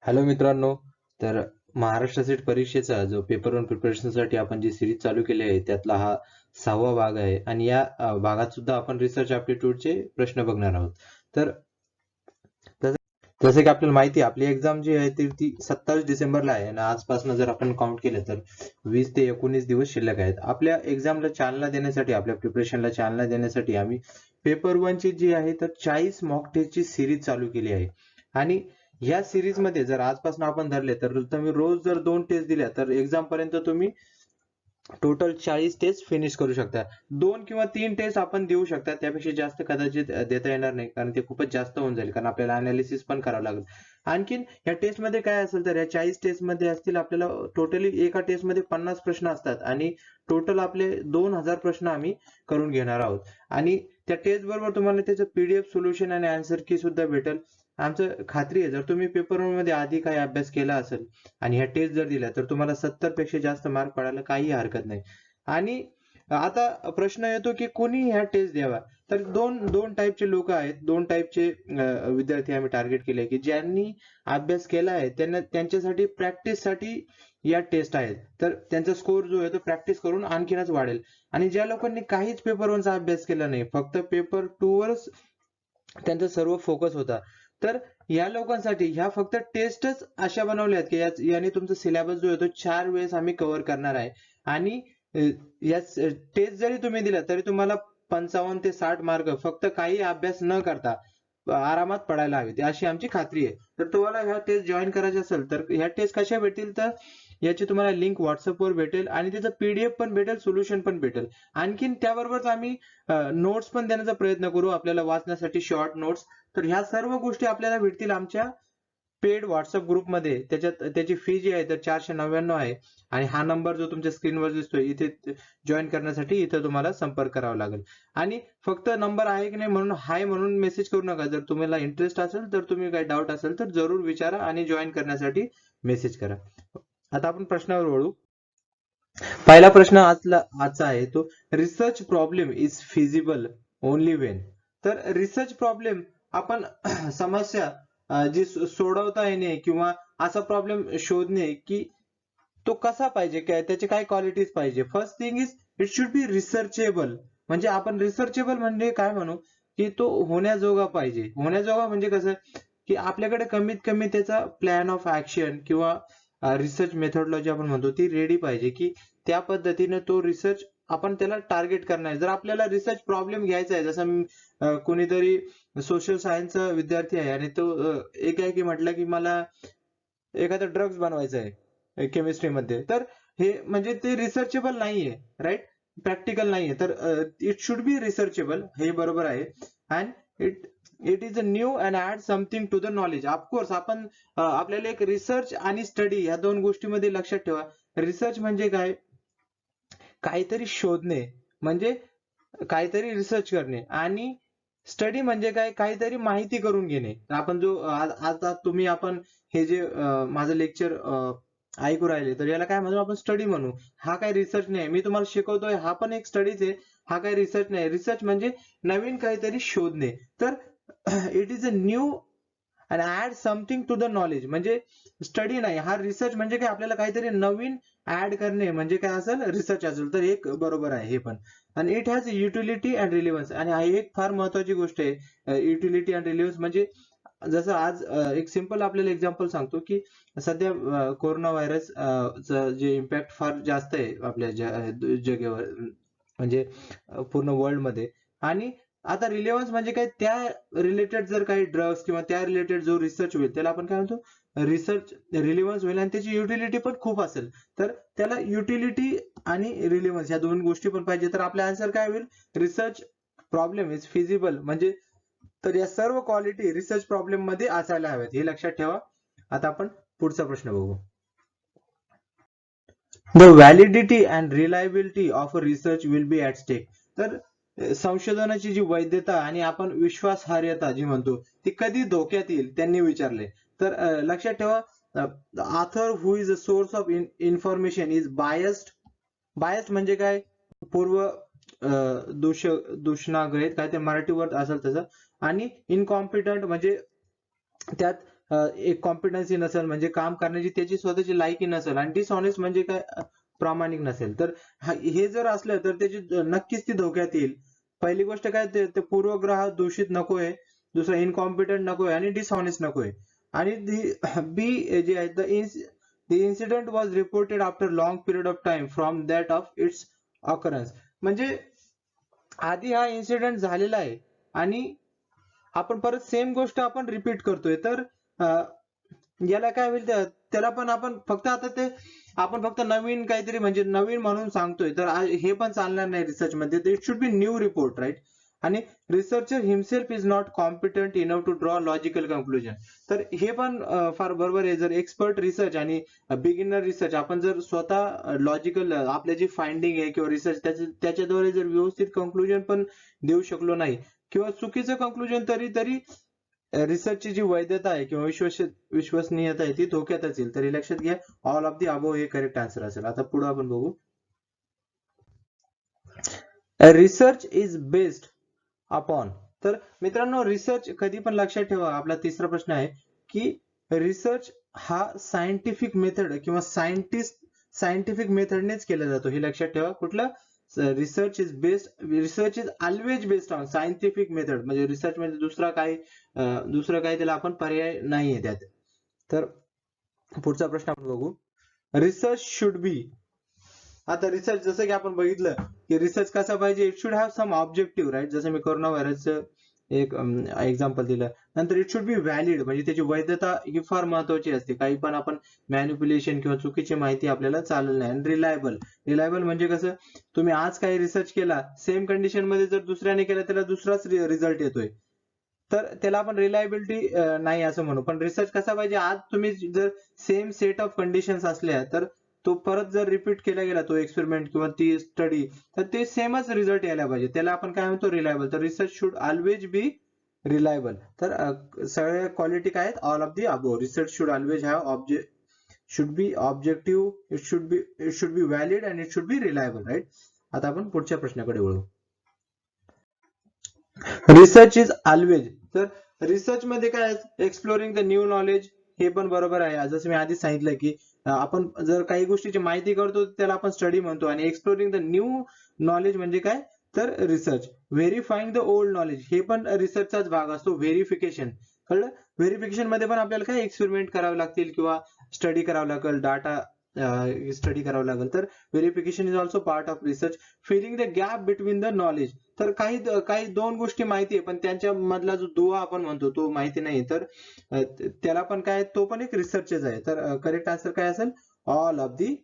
Hello मित्रांनो, तर Maharashtra set परीक्षेचा जो पेपर वन प्रिपरेशनसाठी आपण जी सिरीज चालू केली आहे त्यातला हा 6वा भाग आहे आणि या भागात सुद्धा आपण रिसर्च ॲप्टिट्यूडचे प्रश्न बघणार आहोत. तर जसं जसं की आपल्याला माहिती आहे आपली एक्झाम जी आहे ती 27 डिसेंबरला आहे आणि आजपासून जर आपण काउंट केलं तर 20 ते 19 दिवस शिल्लक आहेत. आपल्या एक्झामला चालना देण्यासाठी आपल्या प्रिपरेशनला चालना देण्यासाठी आम्ही पेपर वनची जी आहे तर 40 मॉक टेस्टची सिरीज चालू केली आहे आणि या सिरीज मध्ये जर आजपासून आपण धरले तर तुम्ही रोज जर 2 टेस्ट दिल्या तर एक्झाम पर्यंत तुम्ही टोटल 40 टेस्ट फिनिश करू शकता. 2 किंवा 3 टेस्ट आपण देऊ शकता. त्यापेक्षा जास्त कदाचित देता येणार नाही कारण ते खूपच जास्त होऊन जाईल कारण आपल्याला अनालिसिस पण करावं लागेल. आणखीन या टेस्ट मध्ये काय असेल तर या 40 टेस्ट मध्ये असतील आपल्याला टोटली एका टेस्ट मध्ये 50 प्रश्न असतात आणि टोटल आपले 2000 प्रश्न आम्ही करून घेणार आहोत आणि त्या टेस्ट बरोबर तुम्हाला त्याचं पीडीएफ सोल्युशन आणि आन्सर की सुद्धा भेटेल. आमचं खात्री आहे जर तुम्ही पेपर वन मध्ये आधी काही अभ्यास केला असेल आणि ह्या टेस्ट जर दिल्या तर तुम्हाला 70 पेक्षा जास्त मार्क पडायला काही हरकत नाही. आणि आता प्रश्न येतो की कोणी ह्या टेस्ट द्यावा तर दोन दोन टाईपचे लोक आहेत, दोन टाईपचे विद्यार्थी आम्ही टार्गेट केले की ज्यांनी अभ्यास केला आहे त्यांना त्यांच्यासाठी प्रॅक्टिससाठी या टेस्ट आहेत. तर त्यांचा स्कोर जो आहे तो प्रॅक्टिस करून आणखीनच वाढेल आणि ज्या लोकांनी काहीच पेपर वनचा अभ्यास केला नाही फक्त पेपर टू वरच त्यांचा सर्व फोकस होता तर या लोकांसाठी ह्या फक्त टेस्टच अशा बनवल्या आहेत की याने तुमचा सिलेबस जो आहे तो 4 वेळेस आम्ही कव्हर करणार आहे आणि या टेस्ट जरी तुम्ही दिला तरी तुम्हाला 55 ते 60 मार्क फक्त काही अभ्यास न करता आरामात पडायला हवी अशी आमची खात्री आहे. तर तुम्हाला ह्या टेस्ट जॉईन करायचे असेल तर ह्या टेस्ट कशा भेटतील तर याची तुम्हाला लिंक व्हॉट्सअपवर भेटेल आणि त्याचं पीडीएफ पण भेटेल, सोल्युशन पण भेटेल. आणखीन त्याबरोबरच आम्ही नोट्स पण देण्याचा प्रयत्न करू आपल्याला वाचण्यासाठी शॉर्ट नोट्स. तर ह्या सर्व गोष्टी आपल्याला भेटतील आमच्या पेड व्हॉट्सअप ग्रुपमध्ये. त्याच्यात त्याची फी जी आहे तर 499 आहे आणि हा नंबर जो तुमच्या स्क्रीनवर दिसतोय इथे जॉईन करण्यासाठी इथे तुम्हाला संपर्क करावा लागेल आणि फक्त नंबर आहे की नाही म्हणून हाय म्हणून मेसेज करू नका. जर तुम्हाला इंटरेस्ट असेल तर तुम्ही काही डाऊट असेल तर जरूर विचारा आणि जॉईन करण्यासाठी मेसेज करा. आता आपण प्रश्नावर वळू. पहिला प्रश्न आजचा आहे तो research problem is feasible only Wien. तर रिसर्च प्रॉब्लेम आपण समस्या जी सोडवता येणे किंवा असा प्रॉब्लेम शोधणे की तो कसा पाहिजे, काय त्याचे काय क्वालिटीज पाहिजे. First thing is it should B researchable. म्हणजे आपण रिसर्चेबल म्हणजे काय म्हणू की तो होण्याजोगा पाहिजे. होण्याजोगा म्हणजे कसं की आपल्याकडे कमीत कमी त्याचा प्लॅन ऑफ ऍक्शन किंवा रिसर्च मेथोडॉलॉजी आपण म्हणतो ती रेडी पाहिजे की त्या पद्धतीने तो रिसर्च आपण त्याला टार्गेट करणार आहे. जर आपल्याला रिसर्च प्रॉब्लेम घ्यायचा आहे जसं कोणीतरी सोशल सायन्सचा विद्यार्थी आहे आणि तो एकाएकी म्हटलं की मला एखादा ड्रग्ज बनवायचा आहे केमिस्ट्रीमध्ये तर हे म्हणजे ते रिसर्चेबल नाहीये, राईट, प्रॅक्टिकल नाहीये. तर इट शुड बी रिसर्चेबल हे बरोबर आहे. And it it is a new and add something to the knowledge. Of course आपण आपल्याला एक रिसर्च आणि स्टडी ह्या दोन गोष्टीमध्ये लक्षात ठेवा. रिसर्च म्हणजे काय, काहीतरी शोधणे म्हणजे काहीतरी रिसर्च करणे आणि स्टडी म्हणजे काय, काहीतरी माहिती करून घेणे. तर आपण जो आता तुम्ही आपण हे जे माझं लेक्चर ऐकू राहिले तर याला काय म्हणू आपण, स्टडी म्हणू. हा काय रिसर्च नाही, मी तुम्हाला शिकवतोय हा पण एक स्टडीज आहे. हा काय रिसर्च नाही. रिसर्च म्हणजे नवीन काहीतरी शोधणे. तर it is a new and add something to the knowledge. म्हणजे स्टडी नाही, हा रिसर्च म्हणजे काय आपल्याला काहीतरी नवीन ऍड करणे म्हणजे काय असेल, रिसर्च असेल. तर एक बरोबर आहे हे पण. आणि it has utility and relevance. आणि हा एक फार महत्वाची गोष्ट आहे युटिलिटी अँड रिलेव्हन्स. म्हणजे जसं आज एक सिंपल आपल्याला एक्झाम्पल सांगतो की सध्या कोरोना व्हायरस जे इम्पॅक्ट फार जास्त आहे आपल्या जगावर म्हणजे पूर्ण वर्ल्ड मध्ये. आणि आता रिलेव्हन्स म्हणजे काय, त्या रिलेटेड जर काही ड्रग्स किंवा त्या रिलेटेड जो रिसर्च होईल त्याला आपण काय म्हणतो, रिसर्च रिलेव्हन्स होईल आणि त्याची युटिलिटी पण खूप असेल. तर त्याला युटिलिटी आणि रिलेव्हन्स ह्या दोन गोष्टी पण पाहिजे. तर आपला आन्सर काय होईल, रिसर्च प्रॉब्लेम इज फिजिबल. म्हणजे तर या सर्व क्वालिटी रिसर्च प्रॉब्लेम मध्ये असायला हव्यात हे लक्षात ठेवा. आता आपण पुढचा प्रश्न बघू. The validity and reliability of a research will be at stake. तर संशोधनाची जी वैधता आणि आपण विश्वासार्हता जी म्हणतो ती कधी धोक्यात येईल त्यांनी विचारले. तर लक्षात ठेवा, author who is a source of information is biased. Biased म्हणजे काय, पूर्व दूषणाग्रहित काय ते मराठी वर्ड असेल तसं. आणि इनकॉम्पिटंट म्हणजे त्यात एक कॉम्पिटन्सी नसेल म्हणजे काम करण्याची त्याची स्वतःची लायकी नसेल, आणि डिसऑनेस्ट म्हणजे काय, प्रामाणिक नसेल, तर हे जर असलं तर त्याची नक्कीच ती धोक्यात येईल. पहिली गोष्ट काय, ते पूर्वग्रह दूषित नकोय, दुसरं इनकॉम्पिटंट नकोय, आणि डिसऑनेस्ट नकोय. आणि बी जे आहे, the incident was reported after long period of time from that of its occurrence. म्हणजे आधी हा इन्सिडेंट झालेला आहे आणि आपण परत सेम गोष्ट आपण रिपीट करतोय, तर याला काय होईल, त्याला पण आपण फक्त आता ते आपण फक्त नवीन काहीतरी म्हणजे नवीन म्हणून सांगतोय, तर हे पण चालणार नाही रिसर्च मध्ये. It should be new report, right. आणि researcher himself is not competent enough to draw logical conclusion. तर हे पण फार बरोबर आहे. जर एक्सपर्ट रिसर्च आणि बिगिनर रिसर्च आपण जर स्वतः लॉजिकल आपल्या जी फाइंडिंग आहे किंवा रिसर्च त्याच्याद्वारे जर व्यवस्थित कन्क्लुजन पण देऊ शकलो नाही, किंवा चुकीचं कन्क्लुजन तरी तरी रिसर्चची जी वैधता आहे किंवा विश्वसनीयता आहे ती धोक्यातच येईल. तरी लक्षात घ्या, ऑल ऑफ दी अबोव हे करेक्ट आन्सर असेल. आता पुढे आपण बघू. Research is based upon. तर मित्रांनो, रिसर्च कधी पण लक्षात ठेवा, आपला तिसरा प्रश्न आहे की रिसर्च हा सायंटिफिक मेथड किंवा सायंटिफिक मेथडनेच केला जातो. हे लक्षात ठेवा. कुठलं research is always based on scientific method. म्हणजे रिसर्च मध्ये दुसरा काही त्याला आपण पर्याय नाहीये त्यात. तर पुढचा प्रश्न आपण बघू. Research should be. आता रिसर्च जसं की आपण बघितलं की रिसर्च कसा पाहिजे, it should have some objective, right. जसं मी कोरोना व्हायरसचं एक एक्झाम्पल दिलं. नंतर इट शुड बी व्हॅलिड, म्हणजे त्याची वैधता ही फार महत्वाची असते. काही पण आपण मॅनिप्युलेशन किंवा चुकीची माहिती आपल्याला चालेल नाही. आणि रिलायबल म्हणजे कसं, तुम्ही आज काही रिसर्च केला, सेम कंडिशन मध्ये जर दुसऱ्याने केला त्याला दुसराच रिझल्ट येतोय, तर त्याला आपण रिलायबिलिटी नाही असं म्हणू. पण रिसर्च कसा पाहिजे, आज तुम्ही जर सेम सेट ऑफ कंडिशन्स असल्या तर तो परत जर रिपीट केला गेला तो एक्सपेरिमेंट किंवा ती स्टडी, तर ते सेमच रिझल्ट यायला पाहिजे. त्याला आपण काय म्हणतो, रिलायबल. तर research should always be reliable. तर सगळ्या क्वालिटी काय आहेत, all of the above. Research should always have should be objective, it should be valid and it should be reliable, right. आता आपण पुढच्या प्रश्नाकडे वळू. Research is always. तर रिसर्च मध्ये काय, एक्सप्लोरिंग द न्यू नॉलेज, हे पण बरोबर आहे. जसं मी आधीच सांगितलं की आपण जर काही गोष्टीची माहिती करतो त्याला आपण स्टडी म्हणतो, आणि एक्सप्लोरिंग द न्यू नॉलेज म्हणजे काय, तर रिसर्च. व्हेरीफाईंग द ओल्ड नॉलेज, हे पण रिसर्चचाच भाग असतो. व्हेरिफिकेशन, कळलं. व्हेरिफिकेशन मध्ये पण आपल्याला काय एक्सपेरिमेंट करावे लागतील किंवा स्टडी करावं लागेल, डाटा स्टडी करावं लागेल. तर verification is also part of research. Filling the gap between the knowledge. तर काही दोन गोष्टी माहिती आहे पण त्यांच्या मधला जो दुवा आपण म्हणतो तो माहिती नाही, तर त्याला पण काय, तो पण एक रिसर्चच आहे. तर करेक्ट आन्सर काय असेल, ऑल ऑफ दी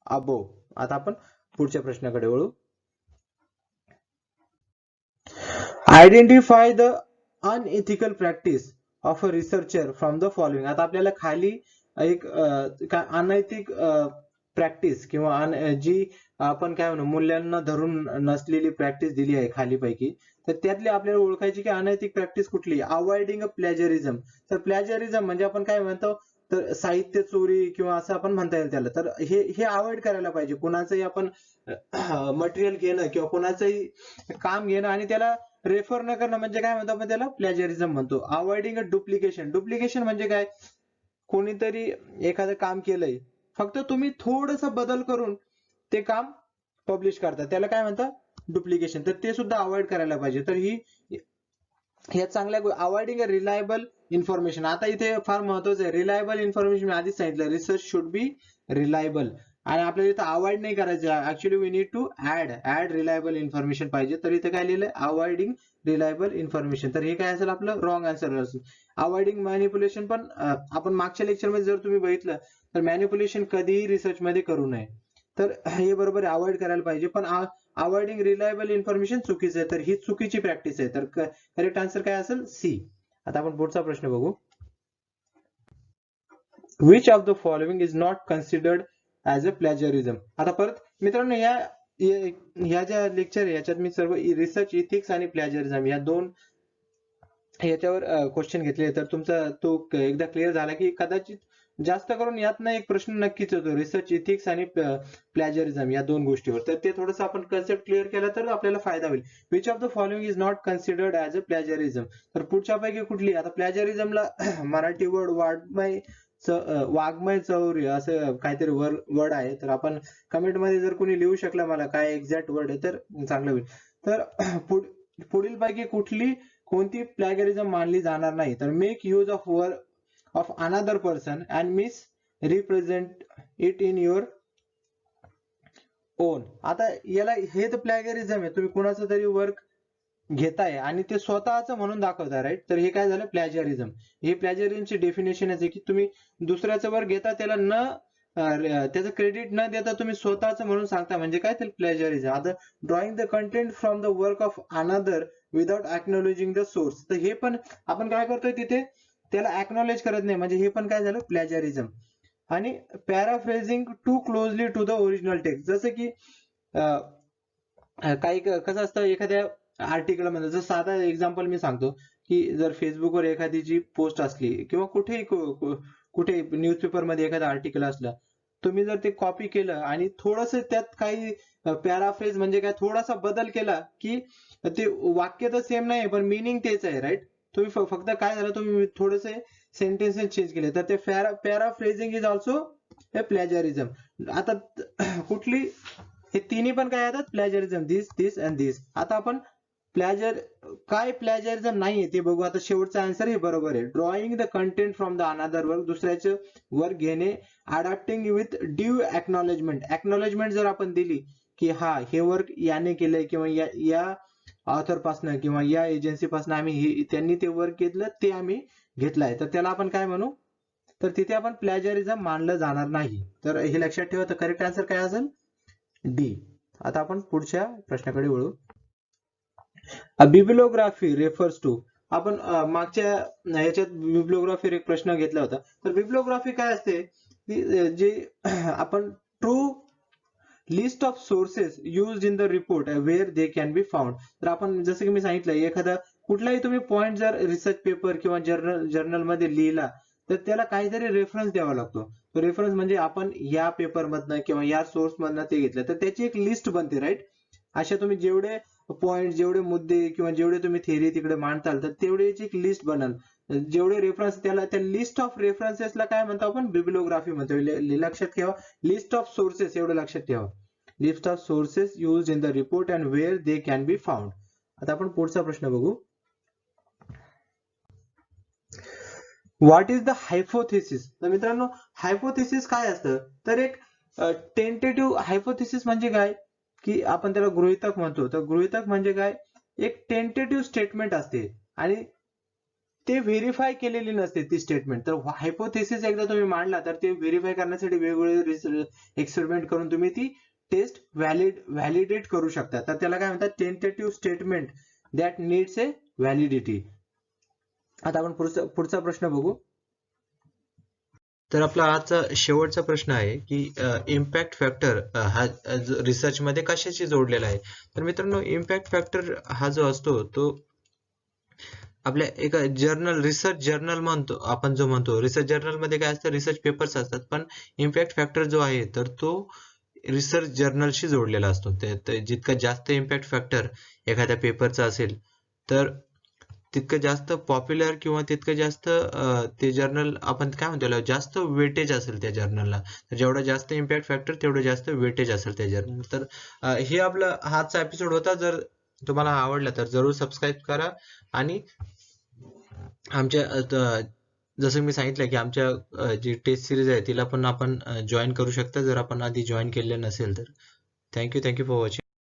अबोव. आता आपण पुढच्या प्रश्नाकडे वळू. Identify the unethical practice of a researcher from the following. आता आपल्याला खाली एक अनैतिक प्रॅक्टिस किंवा जी आपण काय म्हणू मूल्यांना धरून नसलेली प्रॅक्टिस दिली आहे खाली पैकी, तर त्यातली आपल्याला ओळखायची की अनैतिक प्रॅक्टिस कुठली. अवॉइडिंग अ प्लॅजरिझम. तर प्लॅजरिझम म्हणजे आपण काय म्हणतो, तर साहित्य चोरी किंवा असं आपण म्हणता येईल त्याला. तर हे अवॉइड करायला पाहिजे. कुणाचंही आपण मटेरियल घेणं किंवा कुणाचंही काम घेणं आणि त्याला रेफर न करणं म्हणजे काय म्हणतो आपण त्याला, प्लॅजरिझम म्हणतो. अवॉइडिंग अ डुप्लिकेशन. डुप्लिकेशन म्हणजे काय, कोणीतरी एखादं काम केलंय, फक्त तुम्ही थोडस बदल करून ते काम पब्लिश करता, त्याला काय म्हणतात, डुप्लिकेशन. तर ते सुद्धा अवॉइड करायला पाहिजे. तर ह्या चांगल्या अवॉइडिंग अ रिलायबल इन्फॉर्मेशन. आता इथे फार महत्वाचं आहे, रिलायबल इन्फॉर्मेशन. मी आधीच सांगितलं, रिसर्च शुड बी रिलायबल. आणि आपल्याला इथं अवॉइड नाही करायचं, actually we need to add reliable information पाहिजे. तर इथे काय लिहिलंय, अवॉइडिंग रिलायबल इन्फॉर्मेशन. तर हे काय असेल आपलं रॉंग आन्सर असेल. अवॉइडिंग मॅनिप्युलेशन पण आपण मागच्या लेक्चर मध्ये जर तुम्ही बघितलं तर मॅनिप्युलेशन कधीही रिसर्च मध्ये करू नये. तर हे बरोबर आहे, अवॉइड करायला पाहिजे. पण अवॉइडिंग रिलायबल इन्फॉर्मेशन चुकीचं आहे, तर ही चुकीची प्रॅक्टिस आहे. तर करेक्ट आन्सर काय असेल, सी. आता आपण पुढचा प्रश्न बघू. Which of the following is not considered as a plagiarism. आता परत मित्रांनो, ह्या ज्या लेक्चर आहे याच्यात मी सर्व रिसर्च इथिक्स आणि प्लॅजरिझम या दोन याच्यावर क्वेश्चन घेतले. तर तुमचा तो एकदा क्लिअर झाला की कदाचित जास्त करून यातनं एक प्रश्न नक्कीच येतो, रिसर्च इथिक्स आणि प्लॅजरिझम या दोन गोष्टीवर. तर ते थोडंसं आपण कन्सेप्ट क्लिअर केला तर आपल्याला फायदा होईल. Which of the following is not considered as a plagiarism? तर पुढच्यापैकी कुठली? आता प्लॅजरिझमला मराठी वर्ड वाङ्मय चौर्य असं काहीतरी वर्ड आहे. तर आपण कमेंटमध्ये जर कोणी लिहू शकला मला काय एक्झॅक्ट वर्ड आहे तर चांगलं होईल. तर पुढीलपैकी कोणती प्लॅगरिझम मानली जाणार नाही? तर make use of work of another person and miss represent it in your on. आता याला हे तर प्लॅगरिझम आहे, तुम्ही कुणाचं तरी वर्क घेताय आणि ते स्वतःच म्हणून दाखवताय, राईट? तर हे काय झालं? प्लॅजरिझम. हे प्लॅजरिझमची डेफिनेशनच आहे की तुम्ही दुसऱ्याचं वर्क घेता, त्याला त्याचं क्रेडिट न देता तुम्ही स्वतःच म्हणून सांगता, म्हणजे काय? तर प्लॅजरिझम. आता drawing the content from the work of another without acknowledging the source. तर हे पण आपण काय करतोय तिथे? त्याला एक्नॉलेज करत नाही, म्हणजे हे पण काय झालं? प्लॅजरिझम. आणि paraphrasing too closely to the original text. जसं की काही कसं असतं, एखाद्या आर्टिकल मध्ये, जर साधा एक्झाम्पल मी सांगतो की जर फेसबुकवर एखादीची पोस्ट असली किंवा कुठे न्यूजपेपर मध्ये एखादं आर्टिकल असलं, तुम्ही जर ते कॉपी केलं आणि थोडस त्यात काही पॅराफ्रेज म्हणजे काय थोडासा बदल केला की ते वाक्य तर सेम नाही पण मिनिंग तेच आहे, राईट? तुम्ही फक्त काय झालं, तुम्ही थोडेसे सेंटेन्सेस चेंज केले, तर ते पॅराफ्रेजिंग इज ऑल्सो ए प्लॅजरिझम. आता कुठली? हे तिन्ही पण काय येतात? प्लॅजरिझम. दिस अँड दिस. आता आपण काय प्लॅजरिझम नाहीये ते बघू. आता शेवटचा आन्सर हे बरोबर आहे. Drawing the content from the another work, दुसऱ्याचं वर्क घेणे. Adapting with due acknowledgement. Acknowledgement जर आपण दिली की हा हे वर्क याने केलंय किंवा या ऑथर पासून किंवा या एजन्सी पासून त्यांनी ते वर्क घेतलं, ते आम्ही घेतलंय, तर त्याला आपण काय म्हणू? तर तिथे आपण प्लॅजरिझम मानलं जाणार नाही. तर हे लक्षात ठेवा. तर करेक्ट आन्सर काय असेल? डी. आता आपण पुढच्या प्रश्नाकडे वळू. Bibliography refers to. आपण मागच्या ह्याच्यात बिब्लिओग्राफी एक प्रश्न घेतला होता. तर बिब्लिओग्राफी काय असते? जे आपण true list of sources used in the report where they can be found. तर आपण जसं की मी सांगितलं, एखादा कुठलाही तुम्ही पॉइंट जर रिसर्च पेपर किंवा जर्नल मध्ये लिहिला, तर त्याला काहीतरी रेफरन्स द्यावा लागतो. तो रेफरन्स म्हणजे आपण या पेपर मधनं किंवा या सोर्स मधनं ते घेतलं, तर त्याची एक लिस्ट बनते, राईट? अशा तुम्ही जेवढे पॉइंट, जेवढे मुद्दे किंवा जेवढे तुम्ही थेरी तिकडे मांडताल, तर तेवढ्याची एक लिस्ट बनल. जेवढे रेफरन्स, त्याला त्या लिस्ट ऑफ रेफरन्सेसला काय म्हणतो आपण? बिब्लिओग्राफी म्हणतो. लक्षात ठेवा, लिस्ट ऑफ सोर्सेस एवढं लक्षात ठेवा. List of sources used in the report and where they can be found. आता आपण पुढचा प्रश्न बघू. What is the hypothesis? तर मित्रांनो, हायपोथेसिस काय असतं? तर एक टेंटेटिव्ह हायपोथेसिस म्हणजे काय की आपण त्याला गृहीतक म्हणतो. तर गृहीतक म्हणजे काय? एक टेंटेटिव्ह स्टेटमेंट असते आणि ते व्हेरीफाय केलेली नसते ती स्टेटमेंट. तर हायपोथेसिस एकदा तुम्ही मांडला, तर ते व्हेरीफाय करण्यासाठी वेगवेगळे एक्सपेरिमेंट करून तुम्ही ती टेस्ट व्हॅलिडेट करू शकता. तर त्याला काय म्हणतात? Tentative statement that needs a validity. आता आपण पुढचा प्रश्न बघू. तर आपला आजचा शेवटचा प्रश्न आहे की इम्पॅक्ट फॅक्टर हा रिसर्च मध्ये कशाशी जोडलेला आहे? तर मित्रांनो, इम्पॅक्ट फॅक्टर हा जो असतो तो आपल्या एका रिसर्च जर्नल आपण जो म्हणतो, रिसर्च जर्नल मध्ये काय असतं? रिसर्च पेपर्स असतात. पण इम्पॅक्ट फॅक्टर जो आहे तर तो रिसर्च जर्नलशी जोडलेला असतो. जितका जास्त इम्पॅक्ट फॅक्टर एखाद्या पेपरचा असेल, तर तितकं जास्त पॉप्युलर किंवा तितकं जास्त ते जर्नल आपण काय म्हणतो, जास्त वेटेज असेल त्या जर्नलला. तर जेवढा जास्त इम्पॅक्ट फॅक्टर तेवढं जास्त वेटेज असेल त्या जर्नल. तर हे आपला हाचा एपिसोड होता. जर तुम्हाला आवडला तर जरूर सबस्क्राईब करा. आणि आमच्या जसं मी सांगितलं की आमच्या जी टेस्ट सिरीज आहे तिला पण आपण जॉईन करू शकता, जर आपण आधी जॉईन केलेलं नसेल तर. Thank you for watching.